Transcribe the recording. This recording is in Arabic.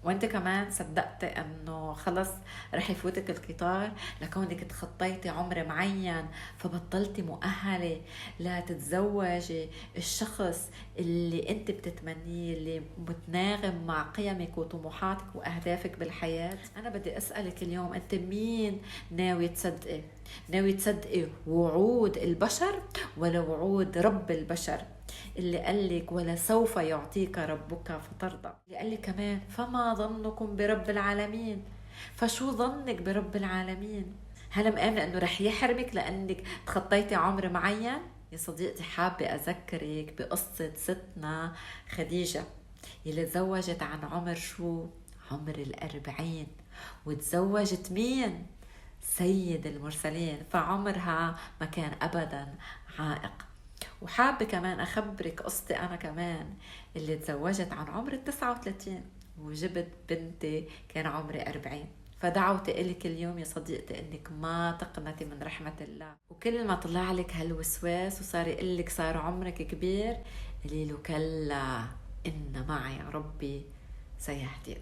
وانت كمان صدقت انه خلص رح يفوتك القطار لكونك تخطيتي عمر معين، فبطلتي مؤهلة لتتزوجي الشخص اللي انت بتتمنيه، اللي متناغم مع قيمك وطموحاتك واهدافك بالحياة. انا بدي اسألك اليوم، انت مين ناوي تصدقي؟ ناوي تصدقي وعود البشر ولا وعود رب البشر اللي قالك ولسوف يعطيك ربك فترضى؟ اللي قالك كمان فما ظنكم برب العالمين؟ فشو ظنك برب العالمين؟ هل مآمنة انه رح يحرمك لانك تخطيتي عمر معين؟ يا صديقتي، حابة اذكرك بقصة ستنا خديجة اللي تزوجت عن عمر شو؟ عمر 40. وتزوجت مين؟ سيد المرسلين، فعمرها ما كان ابدا عائق. وحابة كمان أخبرك قصتي أنا كمان اللي تزوجت عن عمر 39 وجبت بنتي كان عمري 40. فدعوتي إلك اليوم يا صديقتي إنك ما تقنتي من رحمة الله، وكل ما طلع لك هالوسواس وصار يقلك صار عمرك كبير، قولي له كلا إن معي ربي سيهدين.